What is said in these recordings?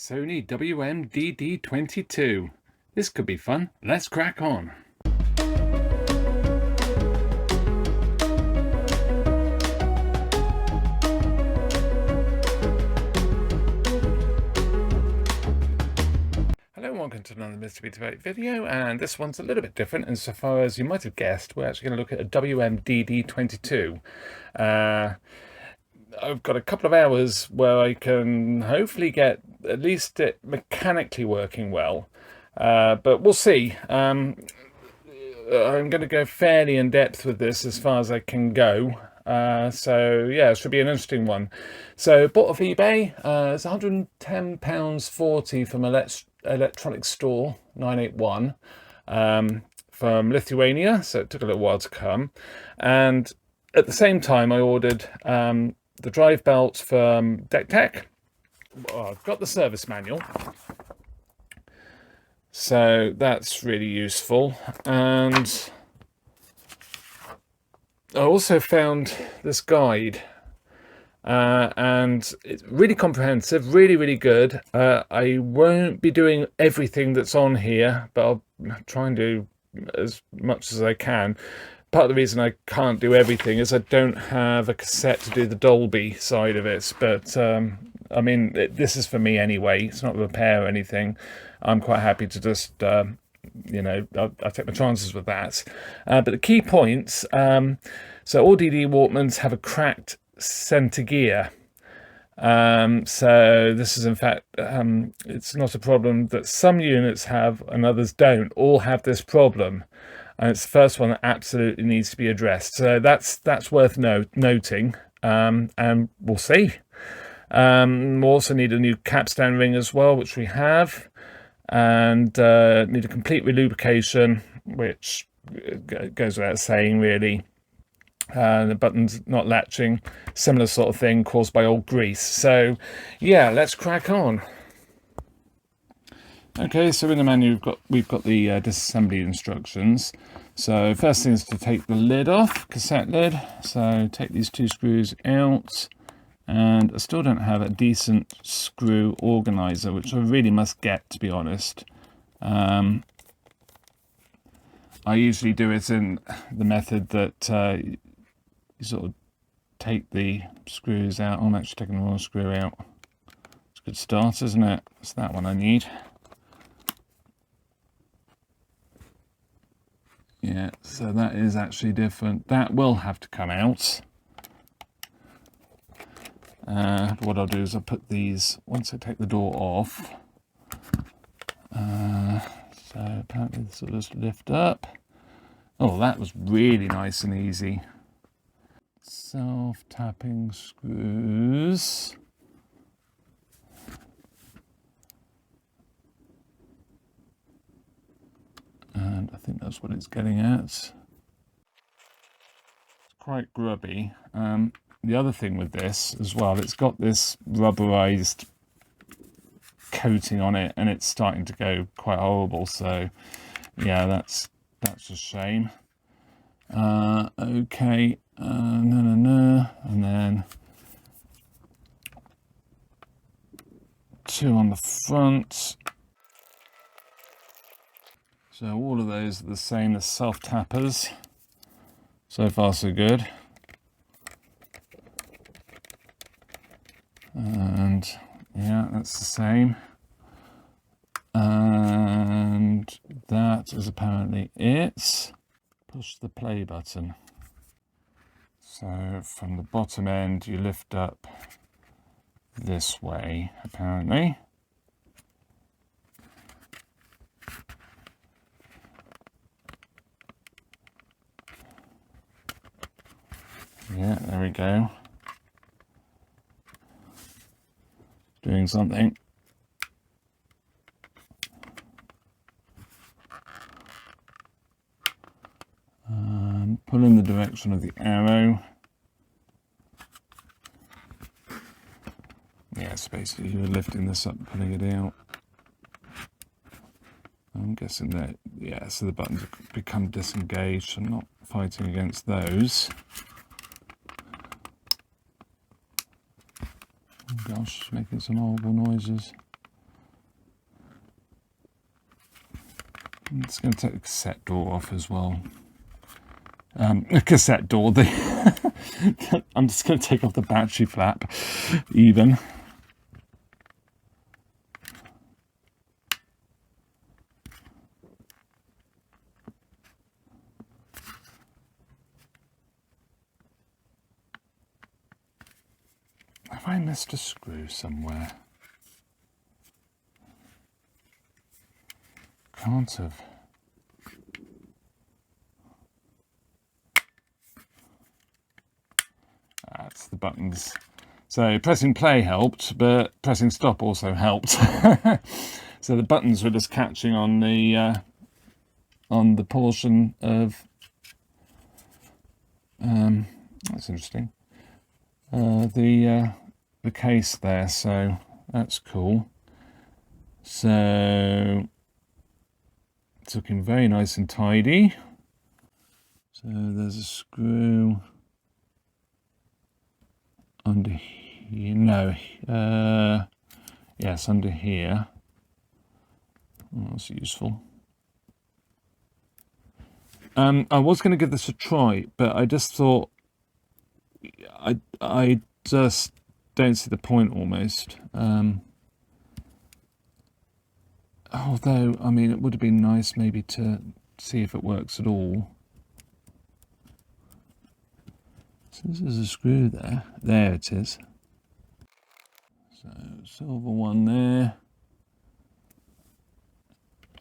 Sony WM-DD22. This could be fun. Let's crack on. Hello and welcome to another MrBetaByte video, and this one's a little bit different insofar as you might have guessed. We're actually going to look at a WM-DD22. I've got a couple of hours where I can hopefully get at least it mechanically working well, but we'll see. I'm going to go fairly in depth with this as far as I can go. So yeah, it should be an interesting one. So bought off eBay. It's £110.40 from Electronic Store 981 from Lithuania. So it took a little while to come, and at the same time I ordered the drive belt from Deck Tech. I've got the service manual, so that's really useful. And I also found this guide, and it's really comprehensive, really good. I won't be doing everything that's on here, but I'll try and do as much as I can. Part of the reason I can't do everything is I don't have a cassette to do the Dolby side of it, but I mean, this is for me anyway. It's not a repair or anything. I'm quite happy to just you know, I'll take my chances with that. But the key points, so all DD Walkmans have a cracked center gear. So this is in fact, it's not a problem that some units have and others don't. All have this problem, and it's the first one that absolutely needs to be addressed. So that's worth noting, and we'll see. We'll also need a new capstan ring as well, which we have, and need a complete relubrication, which goes without saying really. The button's not latching, similar sort of thing caused by old grease. So yeah, let's crack on. Okay, so in the menu we've got the disassembly instructions. So first thing is to take the lid off, cassette lid. So take these two screws out, and I still don't have a decent screw organizer, which I really must get, to be honest. I usually do it in the method that you sort of take the screws out. I'm actually taking the wrong screw out. It's a good start, isn't it? It's that one I need. Yeah, so that is actually different. That will have to come out. What I'll do is I'll put these, once I take the door off, so apparently this will just lift up. Oh, that was really nice and easy. Self-tapping screws. And I think that's what it's getting at. It's quite grubby. The other thing with this as well, it's got this rubberized coating on it, and it's starting to go quite horrible. So yeah, that's a shame. Okay, no, and then two on the front. So all of those are the same as self-tappers. So far so good. And yeah, that's the same. And that is apparently it. Push the play button. So from the bottom end you lift up this way, apparently. Yeah, there we go. Doing something. Pull in the direction of the arrow. Yes, basically you're lifting this up, pulling it out. I'm guessing that, yeah, so the buttons have become disengaged. I'm not fighting against those. Oh gosh, making some horrible noises. I'm just going to take the cassette door off as well. The cassette door, I'm just going to take off the battery flap even. Have I missed a screw somewhere? Can't have. That's the buttons. So pressing play helped, but pressing stop also helped. So the buttons were just catching on the portion of. That's interesting. The case there, so that's cool. So it's looking very nice and tidy. So there's a screw under here. No, yes, under here. Oh, that's useful. I was going to give this a try, but I just thought I just don't see the point almost. Although, I mean, it would have been nice maybe to see if it works at all. So this is a screw there. There it is. So silver one there.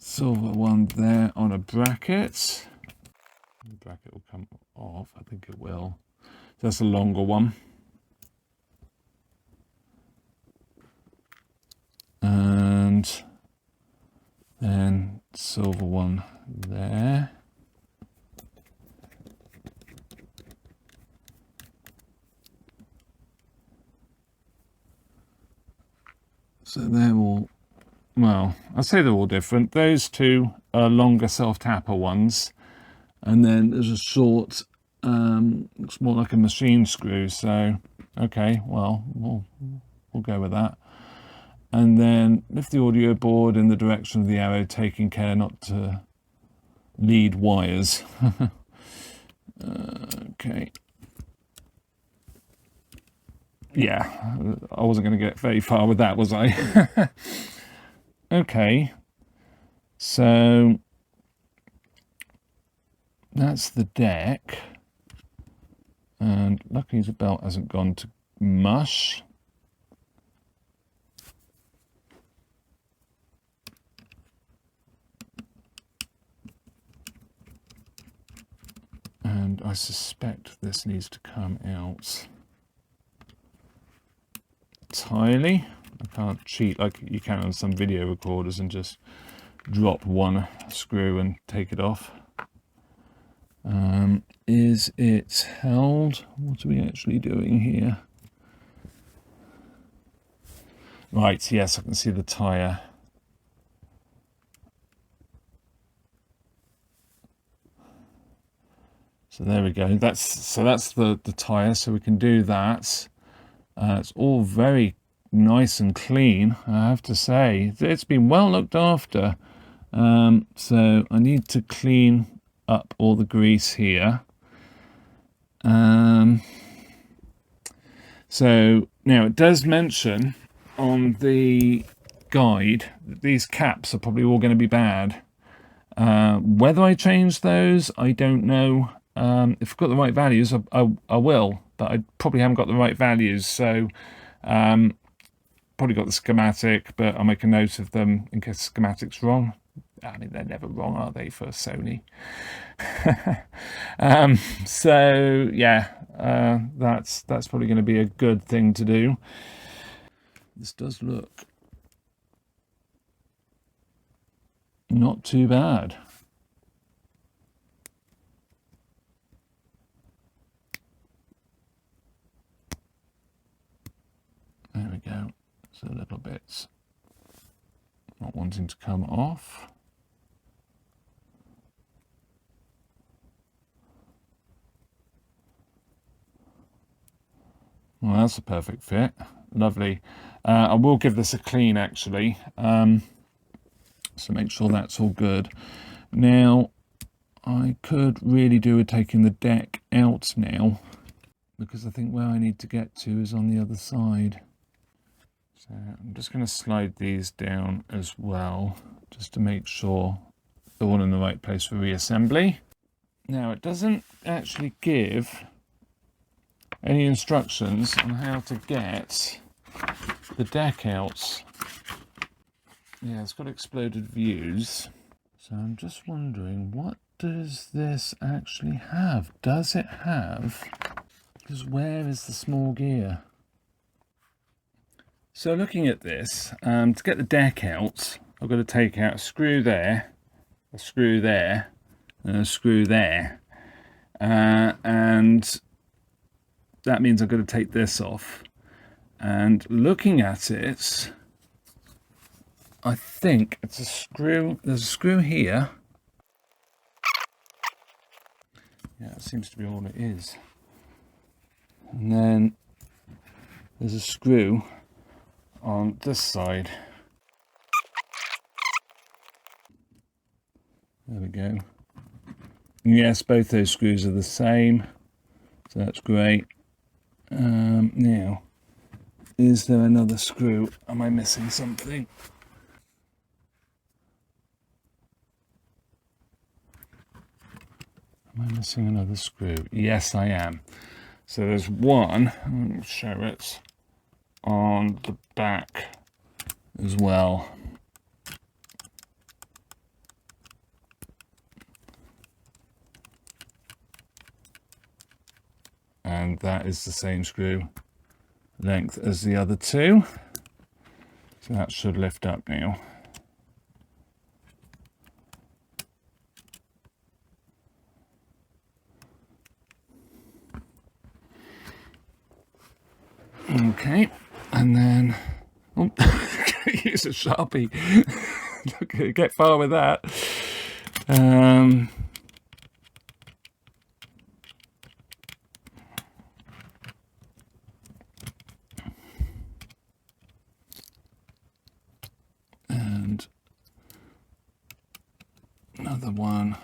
Silver one there on a bracket. The bracket will come off. I think it will. That's a longer one. And then silver one there. So they're all, well, I say they're all different. Those two are longer self-tapper ones. And then there's a short, looks more like a machine screw. So, okay, well, we'll go with that. And then lift the audio board in the direction of the arrow, taking care not to lead wires. Okay. Yeah, I wasn't going to get very far with that, was I? Okay. So that's the deck. And luckily the belt hasn't gone to mush. And I suspect this needs to come out entirely. I can't cheat like you can on some video recorders and just drop one screw and take it off. Is it held? What are we actually doing here? Right, yes, I can see the tyre. So there we go. That's the tyre, so we can do that. It's all very nice and clean, I have to say. It's been well looked after. So I need to clean up all the grease here. So now it does mention on the guide that these caps are probably all going to be bad. Whether I change those, I don't know. If I've got the right values, I will, but I probably haven't got the right values. So probably got the schematic, but I'll make a note of them in case the schematic's wrong. I mean, they're never wrong, are they, for Sony? So yeah, that's probably going to be a good thing to do. This does look not too bad. There we go. So little bits not wanting to come off. Well, that's a perfect fit. Lovely. I will give this a clean actually, so make sure that's all good. Now, I could really do with taking the deck out now, because I think where I need to get to is on the other side. So I'm just going to slide these down as well, just to make sure they're all in the right place for reassembly. Now, it doesn't actually give any instructions on how to get the deck out. Yeah, it's got exploded views. So I'm just wondering, what does this actually have? Does it have... Because where is the small gear? So looking at this, to get the deck out, I've got to take out a screw there, a screw there, and a screw there. And that means I've got to take this off. And looking at it, I think it's a screw. There's a screw here. Yeah, it seems to be all it is. And then there's a screw on this side. There we go. And yes, both those screws are the same, so that's great. Now, is there another screw? Am I missing something? Am I missing another screw? Yes, I am. So there's one, I'll show it, on the back as well. And that is the same screw length as the other two. So that should lift up now. Okay, and then, oh, use a Sharpie. Okay, get far with that. And another one.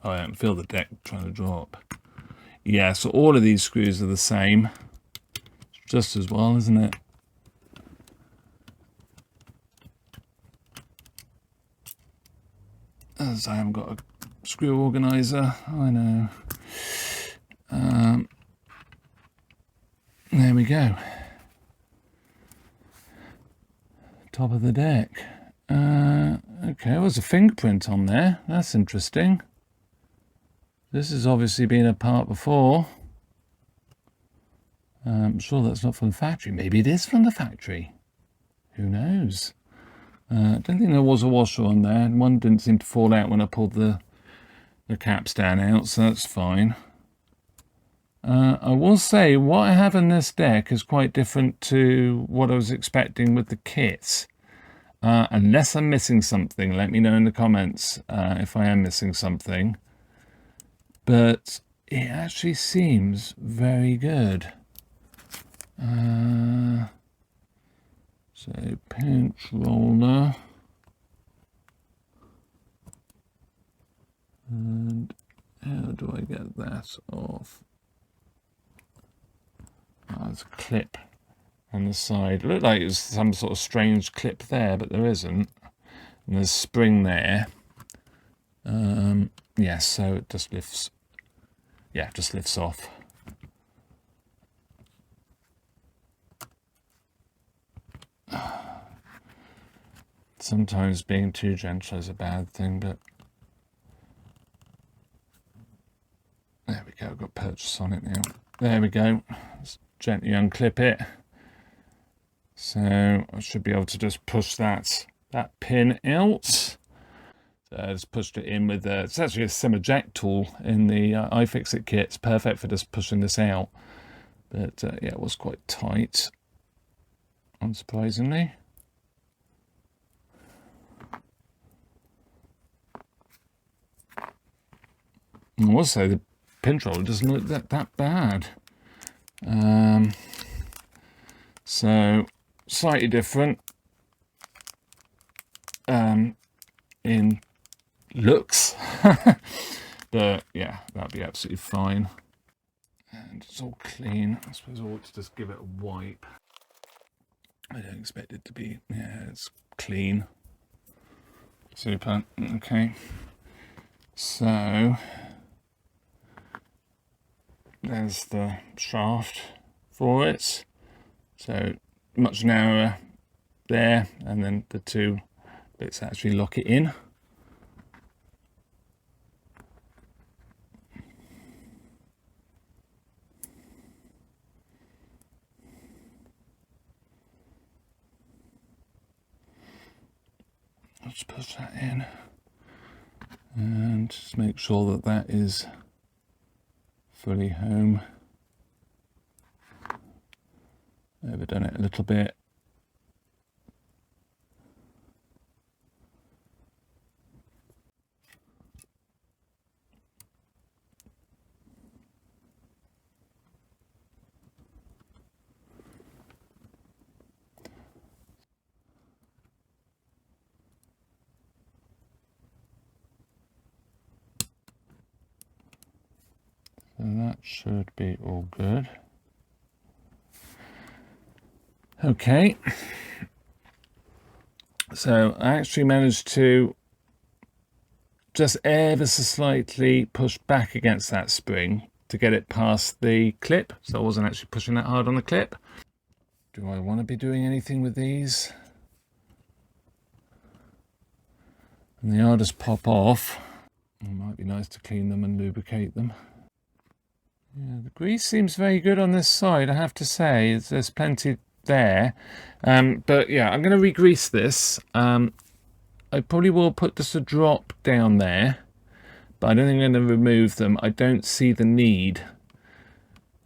Oh, I don't feel the deck trying to drop. Yeah, so all of these screws are the same. Just as well, isn't it? As I haven't got a screw organizer, I know. There we go. Top of the deck. Okay, there was a fingerprint on there. That's interesting. This has obviously been apart before. I'm sure that's not from the factory. Maybe it is from the factory. Who knows? I don't think there was a washer on there, and one didn't seem to fall out when I pulled the capstan out, so that's fine. I will say what I have in this deck is quite different to what I was expecting with the kits. Unless I'm missing something, let me know in the comments if I am missing something. But it actually seems very good. So pinch roller, and how do I get that off? Oh, there's a clip on the side. It looked like it was some sort of strange clip there, but there isn't. And there's a spring there. Yes, so it just lifts. Yeah, just lifts off. Sometimes being too gentle is a bad thing, but there we go. I've got purchase on it now. There we go. Let's gently unclip it. So I should be able to just push that pin out. So I just pushed it in with it's actually a sim eject tool in the iFixit kit. It's perfect for just pushing this out. But yeah, it was quite tight, unsurprisingly. I will say the pinch roller doesn't look that bad. So slightly different in looks. But yeah, that'd be absolutely fine. And it's all clean. I suppose I ought to just give it a wipe. I don't expect it to be, yeah, it's clean. Super. Okay. So there's the shaft for it. So much narrower there, and then the two bits actually lock it in. Let's push that in and just make sure that that is fully home. Overdone it a little bit. So that should be all good. Okay. So I actually managed to just ever so slightly push back against that spring to get it past the clip. So I wasn't actually pushing that hard on the clip. Do I want to be doing anything with these? And they are just pop off. It might be nice to clean them and lubricate them. Yeah, the grease seems very good on this side, I have to say. There's plenty there. But yeah, I'm going to re-grease this. I probably will put just a drop down there, but I don't think I'm going to remove them. I don't see the need.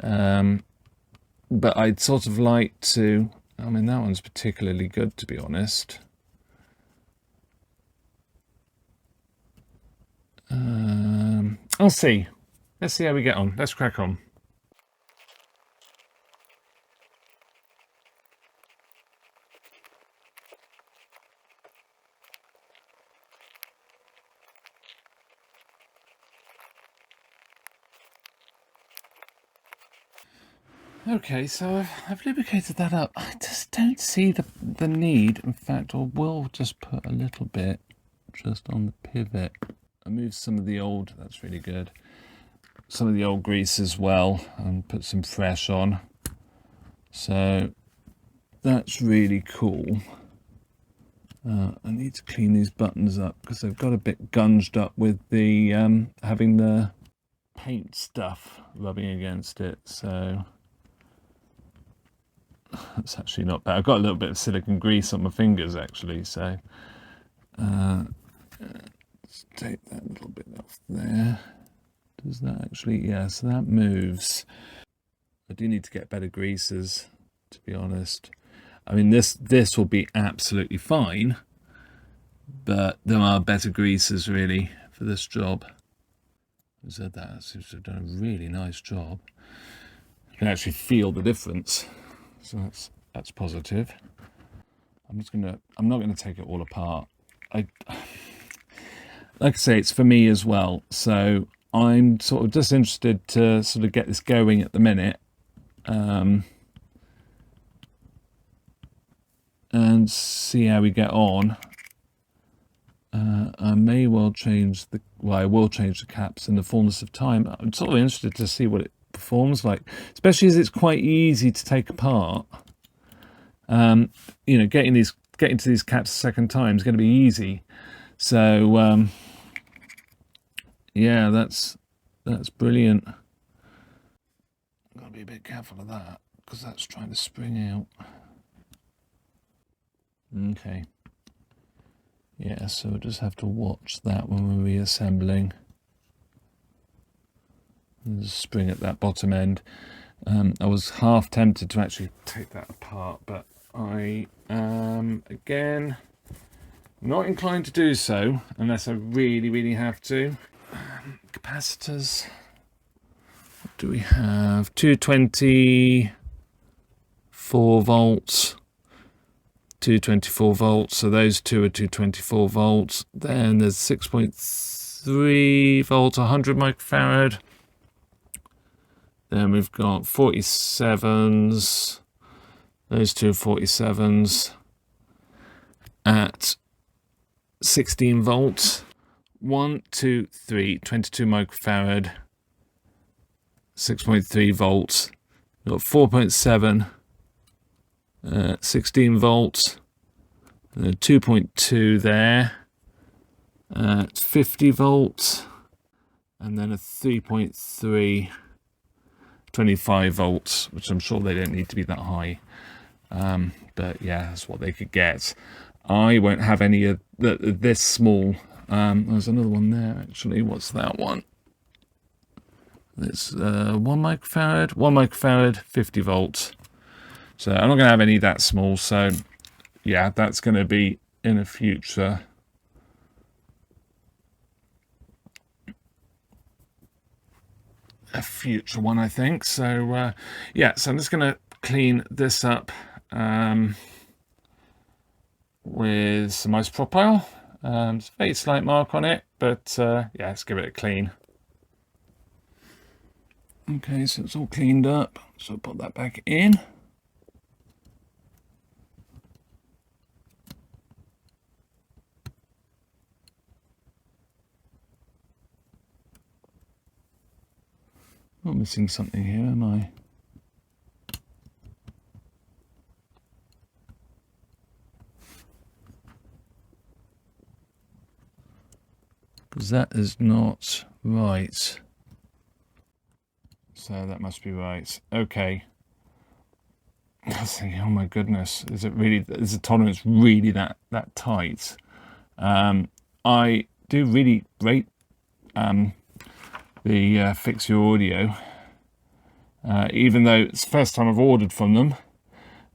But I'd sort of like to, I mean, that one's particularly good, to be honest. I'll see. Let's see how we get on. Let's crack on. Okay, so I've lubricated that up. I just don't see the need. In fact, I will just put a little bit just on the pivot. I moved some of the old, that's really good, some of the old grease as well, and put some fresh on. So that's really cool. I need to clean these buttons up because they've got a bit gunged up with the having the paint stuff rubbing against it. So that's actually not bad. I've got a little bit of silicone grease on my fingers actually, so let's take that little bit off there. Does that actually, yeah, so that moves. I do need to get better greases, to be honest. I mean, this will be absolutely fine, but there are better greases really for this job. I said that seems to have done a really nice job. You can actually feel the difference, so that's positive. I'm not gonna take it all apart. Like I say, it's for me as well, so I'm sort of just interested to sort of get this going at the minute. And see how we get on. I may well change I will change the caps in the fullness of time. I'm sort of interested to see what it performs like, especially as it's quite easy to take apart. You know, getting to these caps a second time is going to be easy. So yeah, that's brilliant. I've got to be a bit careful of that because that's trying to spring out. Okay. Yeah, so we'll just have to watch that when we're reassembling. There's a spring at that bottom end. I was half tempted to actually take that apart, but I am, again, not inclined to do so unless I really, really have to. Capacitors. What do we have? 224 volts. 224 volts, so those two are 224 volts. Then there's 6.3 volts, 100 microfarad. Then we've got 47s, those two 47s at 16 volts. 1, 2, 3, 22 microfarad, 6.3 volts. We've got 4.7, 16 volts, 2.2 there, 50 volts, and then a 3.3, 25 volts, which I'm sure they don't need to be that high. But yeah, that's what they could get. I won't have any of this small. There's another one there actually. What's that one? It's 1 microfarad, 50 volts. So I'm not going to have any that small. So yeah, that's going to be in a future. One, I think. So yeah, so I'm just going to clean this up with some isopropyl. It's a very slight mark on it, but yeah, let's give it a clean. Okay, so it's all cleaned up, so I'll put that back in. Not missing something here, am I? Because that is not right. So that must be right. Okay. I was thinking, oh my goodness, is the tolerance really that tight? I do really rate the Fix Your Audio, even though it's the first time I've ordered from them,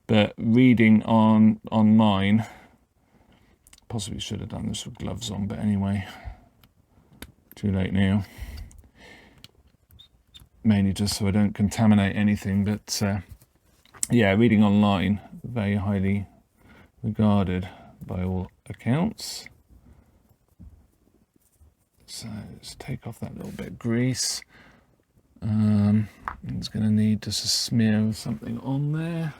but reading online, possibly should have done this with gloves on, but anyway, too late now. Mainly just so I don't contaminate anything, but yeah, reading online, very highly regarded by all accounts. So let's take off that little bit of grease. It's going to need just a smear of something on there.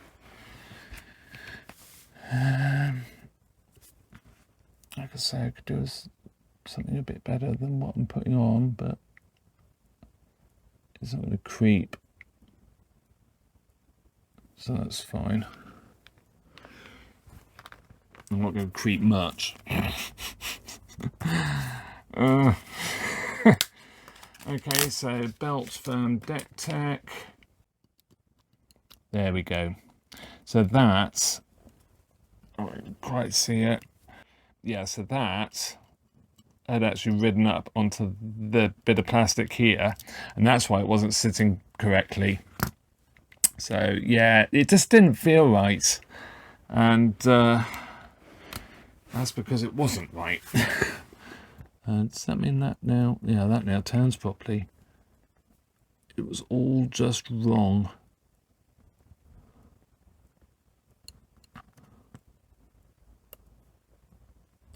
Like I say, I could do something a bit better than what I'm putting on, but it's not going to creep, so that's fine. I'm not going to creep much. Okay, so belt firm deck tech. There we go. So that's, I don't quite see it. Yeah, so that had actually ridden up onto the bit of plastic here, and that's why it wasn't sitting correctly. So yeah, it just didn't feel right, and that's because it wasn't right. And does that mean that now? Yeah, that now turns properly. It was all just wrong.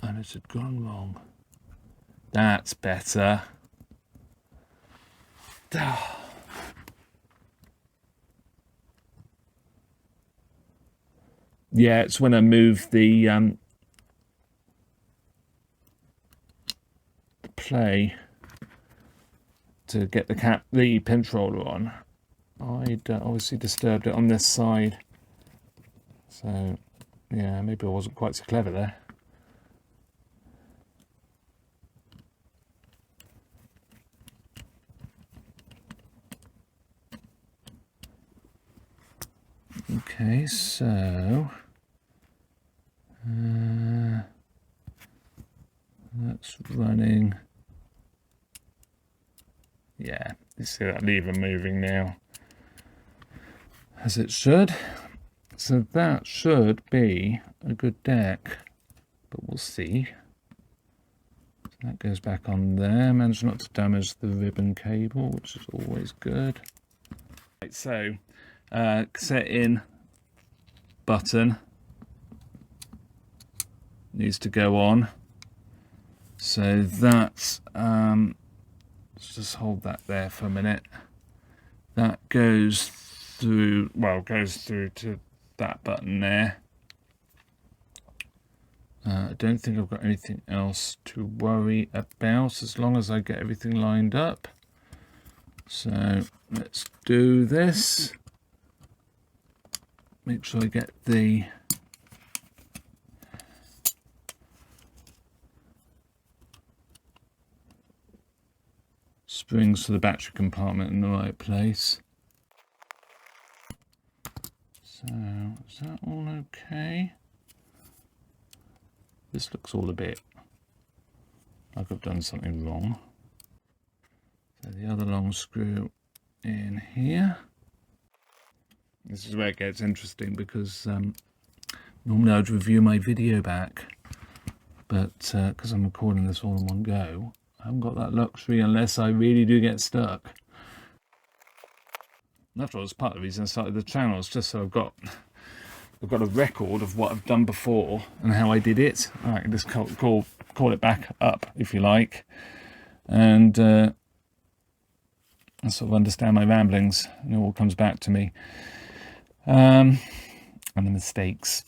And it had gone wrong. That's better. Yeah, it's when I move the play to get the pinch roller on. I'd obviously disturbed it on this side. So yeah, maybe I wasn't quite so clever there. Okay, so that's running. Yeah, you see that lever moving now, as it should. So that should be a good deck, but we'll see. So that goes back on there. Manage not to damage the ribbon cable, which is always good. Right, so set in button needs to go on. So that's, let's just hold that there for a minute. That goes through, well, goes through to that button there. I don't think I've got anything else to worry about as long as I get everything lined up. So let's do this. Make sure I get the springs for the battery compartment in the right place. So is that all okay? This looks all a bit like I've done something wrong. So the other long screw in here. This is where it gets interesting because normally I'd review my video back, but because I'm recording this all in one go, I haven't got that luxury unless I really do get stuck. And after all, it's part of the reason I started the channel, is just so I've got a record of what I've done before and how I did it. I can just call it back up if you like, and I sort of understand my ramblings, and it all comes back to me. And the mistakes.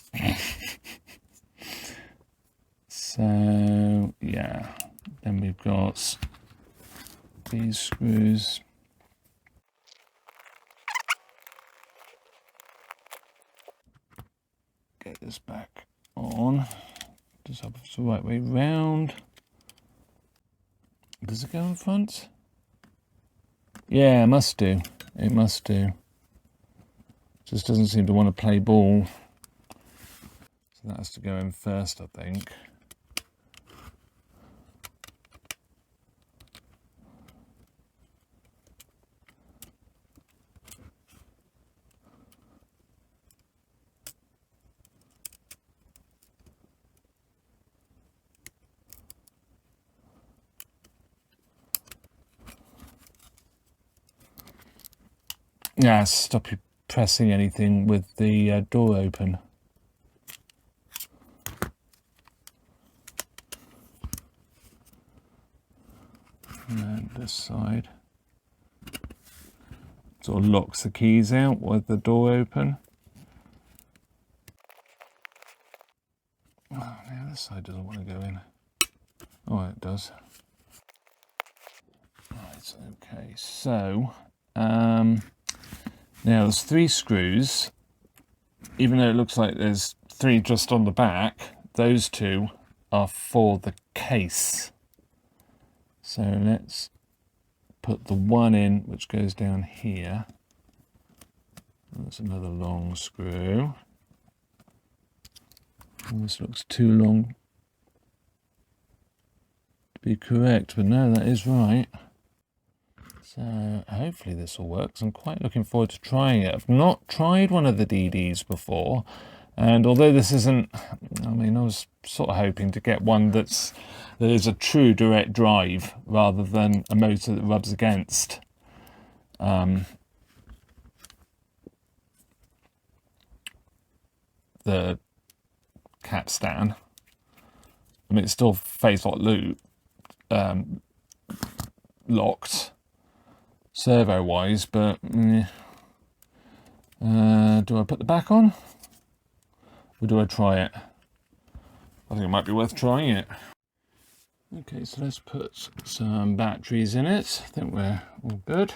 So yeah, then we've got these screws. Get this back on. Just hope it's the right way round. Does it go in front? Yeah, it must do. It must do. Just doesn't seem to want to play ball. So that has to go in first, I think. Yeah, stop you pressing anything with the door open. And this side sort of locks the keys out with the door open. Oh, now this side doesn't want to go in. Oh, it does. Right, okay, so now there's 3 screws. Even though it looks like there's 3 just on the back, those 2 are for the case. So let's put the one in which goes down here. That's another long screw. And this looks too long to be correct, but no, that is right. So hopefully this will work. I'm quite looking forward to trying it. I've not tried one of the DDs before, and although this isn't, I mean, I was sort of hoping to get one that is a true direct drive rather than a motor that rubs against the Capstan. I mean, it's still phase lock loop locked servo wise, but do I put the back on or do I try it? I think it might be worth trying it. Okay, so let's put some batteries in it. I think we're all good.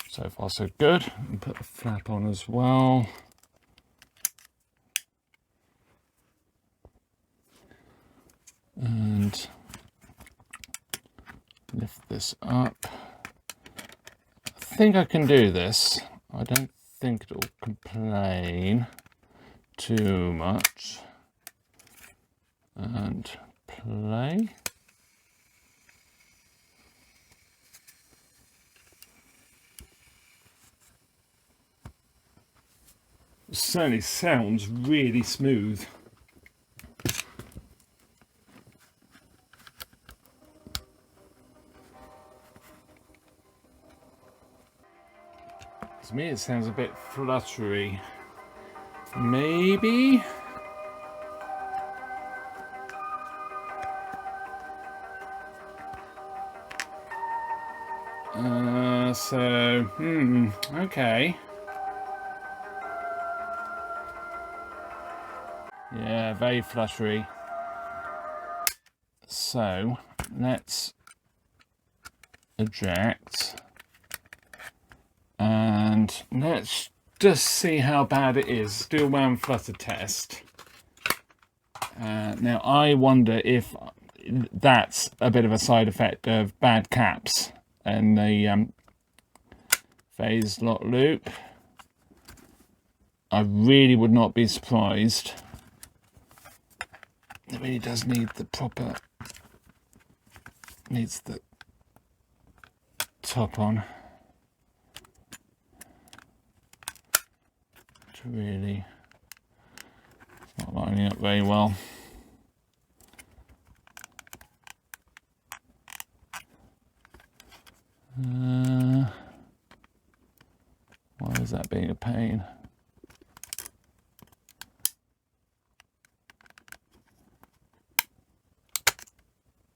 So far so good. And put the flap on as well. And lift this up. I think I can do this. I don't think it'll complain too much. And play. It certainly sounds really smooth. To me, it sounds a bit fluttery. Maybe. Okay. Yeah, very fluttery. So let's eject and let's just see how bad it is. Do a wound flutter test. Now I wonder if that's a bit of a side effect of bad caps and the phase lock loop. I really would not be surprised. It really does need the proper, needs the top on to really, it's not lining up very well. Why is that being a pain?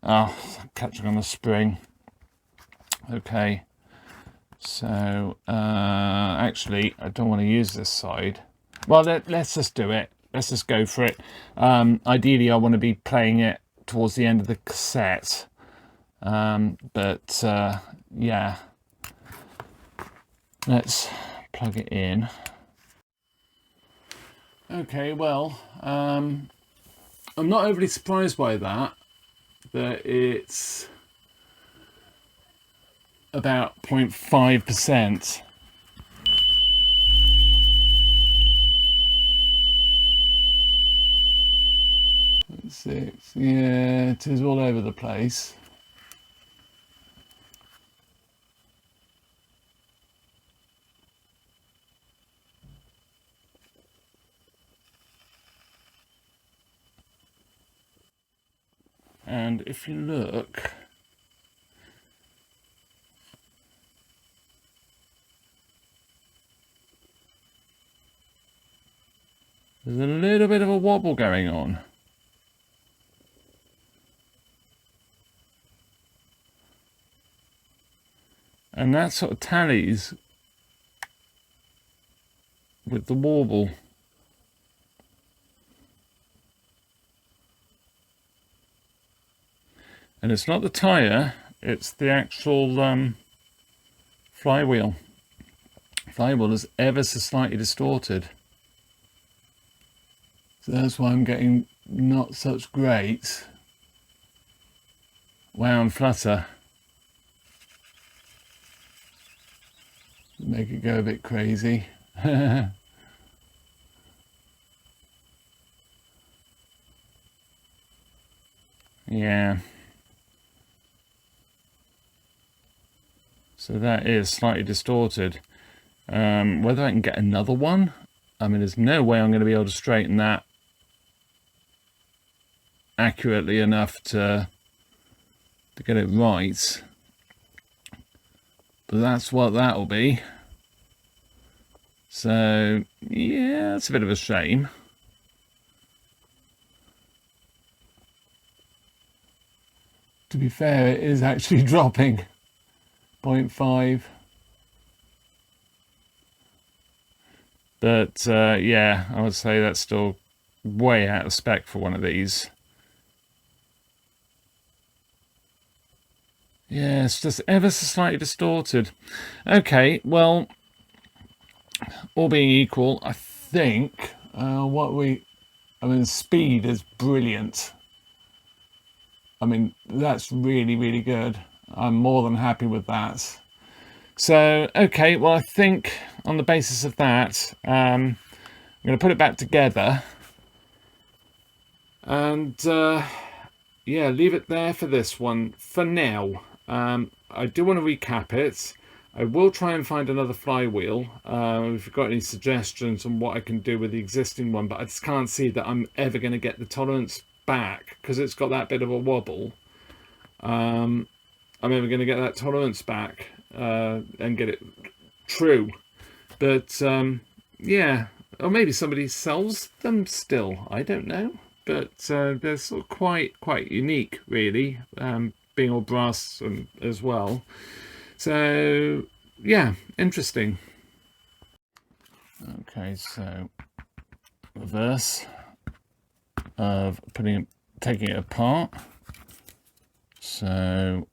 Oh, catching on the spring. Okay, so actually I don't want to use this side. Well, let's just do it. Let's just go for it. Ideally I want to be playing it towards the end of the cassette, but yeah, let's plug it in. Okay, well, I'm not overly surprised by that it's about 0.5%. Yeah, it is all over the place. And if you look, there's a little bit of a wobble going on. And that sort of tallies with the wobble. And it's not the tyre, it's the actual flywheel. Flywheel is ever so slightly distorted. So that's why I'm getting not such great wound flutter. Make it go a bit crazy. Yeah. So that is slightly distorted. Whether I can get another one, I mean, there's no way I'm going to be able to straighten that accurately enough to get it right. But that's what that'll be. So yeah, it's a bit of a shame. To be fair, it is actually dropping 0.5. But yeah, I would say that's still way out of spec for one of these. Yeah, it's just ever so slightly distorted. Okay, well, all being equal, I think I mean, speed is brilliant. I mean, that's really, really good. I'm more than happy with that. So, okay, well, I think on the basis of that, I'm going to put it back together. And, yeah, leave it there for this one for now. I do want to recap it. I will try and find another flywheel. If you've got any suggestions on what I can do with the existing one, but I just can't see that I'm ever going to get the tolerance back because it's got that bit of a wobble. I'm ever going to get that tolerance back and get it true. But yeah, or maybe somebody sells them still, I don't know. But they're sort of quite unique, really, being all brass as well. So yeah, interesting. Okay, so reverse of taking it apart. So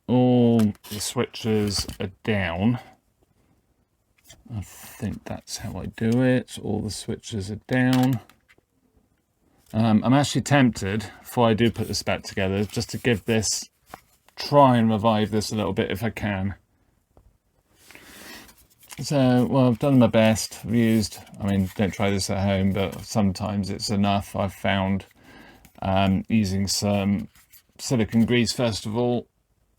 all the switches are down. I think that's how I do it. All the switches are down. I'm actually tempted, before I do put this back together, just to give this, try and revive this a little bit if I can. So, well, I've done my best. I've used, I mean, don't try this at home, but sometimes it's enough. I've found using some silicone grease first of all,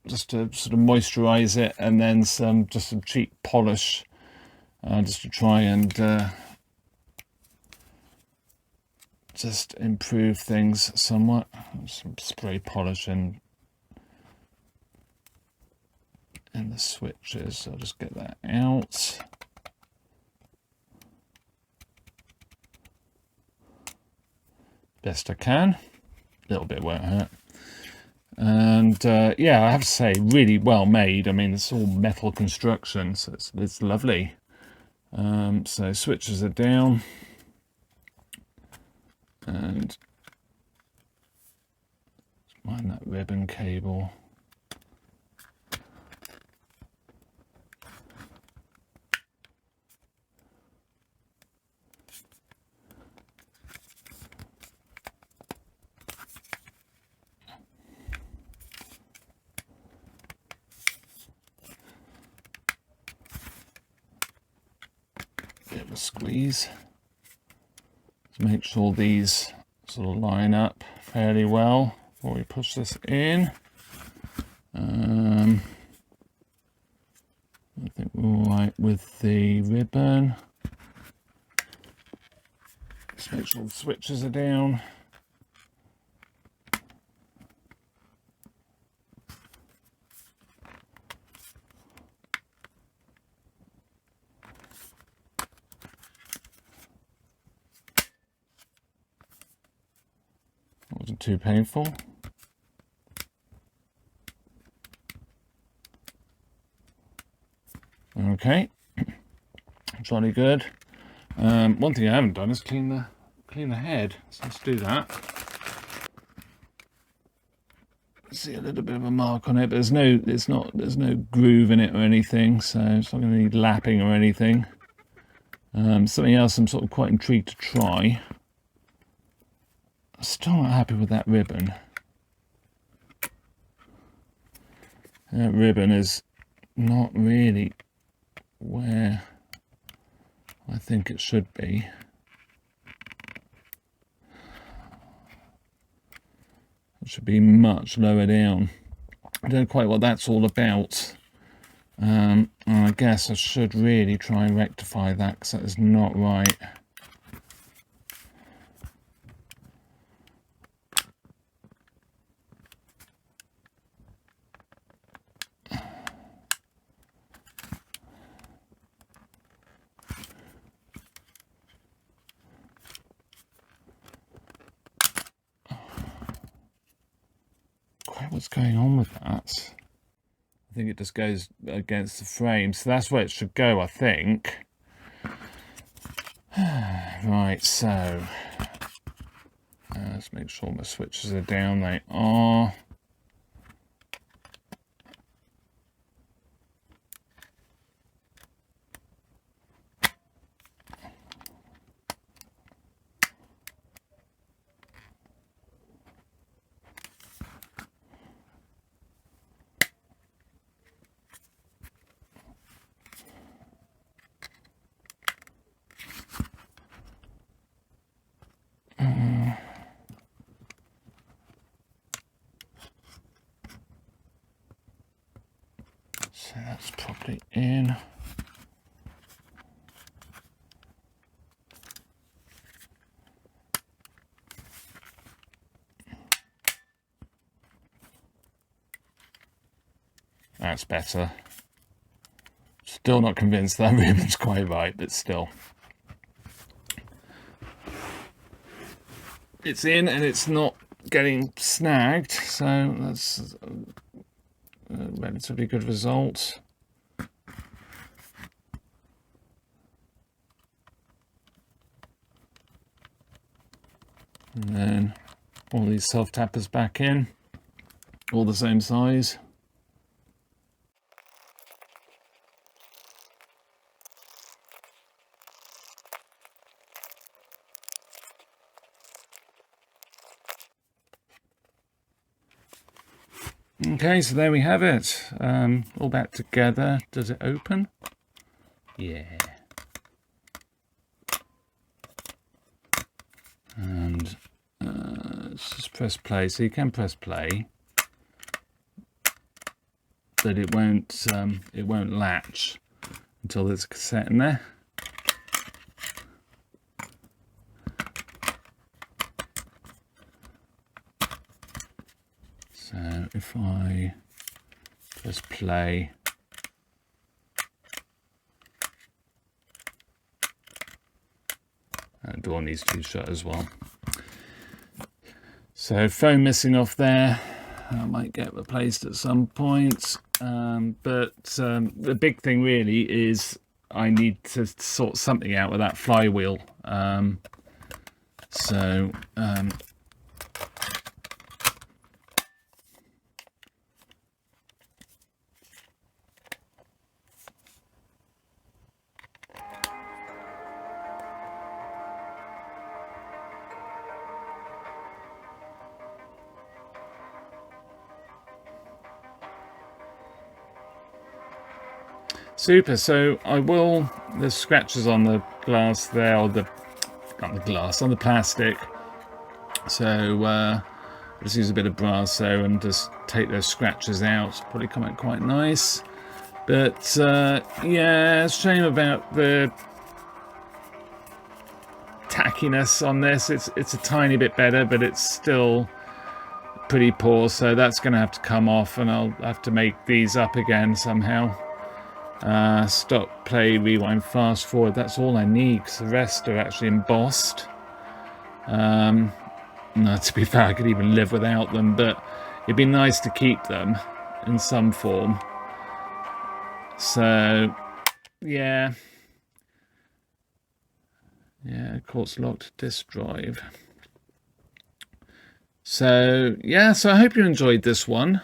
just to sort of moisturize it, and then just some cheap polish, just to try and just improve things somewhat. Some spray polish in the switches, so I'll just get that out. Best I can. A little bit won't hurt. And yeah, I have to say, really well made. I mean, it's all metal construction, so it's lovely. So switches are down, and mind that ribbon cable. Bit of a squeeze to make sure these sort of line up fairly well before we push this in. I think we're all right with the ribbon. Just make sure the switches are down. Wasn't too painful. Okay, jolly good. One thing I haven't done is clean the head, so let's do that. See a little bit of a mark on it, but there's no groove in it or anything, so it's not going to need lapping or anything. Something else I'm sort of quite intrigued to try. I'm still not happy with that ribbon. That ribbon is not really where I think it should be. It should be much lower down. I don't know quite what that's all about. And I guess I should really try and rectify that, because that is not right. What's going on with that? I think it just goes against the frame, so that's where it should go, I think. Right, so let's make sure my switches are down. They are. So that's probably in. That's better. Still not convinced that ribbon's quite right, but still. It's in and it's not getting snagged, so that's a relatively good result. And then all these self-tappers back in, all the same size. Okay, so there we have it. All back together. Does it open? Yeah. And let's just press play. So you can press play, but it won't latch until there's a cassette in there. So if I press play, that door needs to be shut as well. So foam missing off there, that might get replaced at some point. But the big thing really is I need to sort something out with that flywheel. Super. So I will, there's scratches on the glass there, or not the glass, on the plastic. So just use a bit of Brasso and just take those scratches out. Probably come out quite nice. But yeah, it's a shame about the tackiness on this. It's a tiny bit better, but it's still pretty poor. So that's going to have to come off, and I'll have to make these up again somehow. Stop, play, rewind, fast forward. That's all I need, because the rest are actually embossed. No, to be fair, I could even live without them, but it'd be nice to keep them in some form. So yeah, quartz locked disk drive. So yeah, so I hope you enjoyed this one.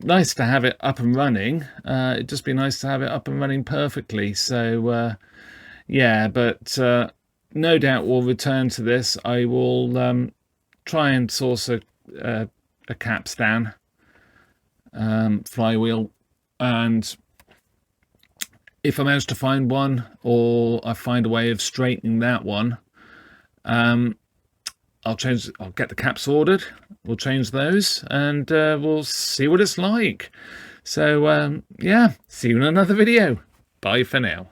Nice to have it up and running. It'd just be nice to have it up and running perfectly. So yeah, but no doubt we'll return to this. I will try and source a Capstan flywheel, and if I manage to find one, or I find a way of straightening that one, I'll get the caps ordered, we'll change those, and we'll see what it's like. So yeah, see you in another video. Bye for now.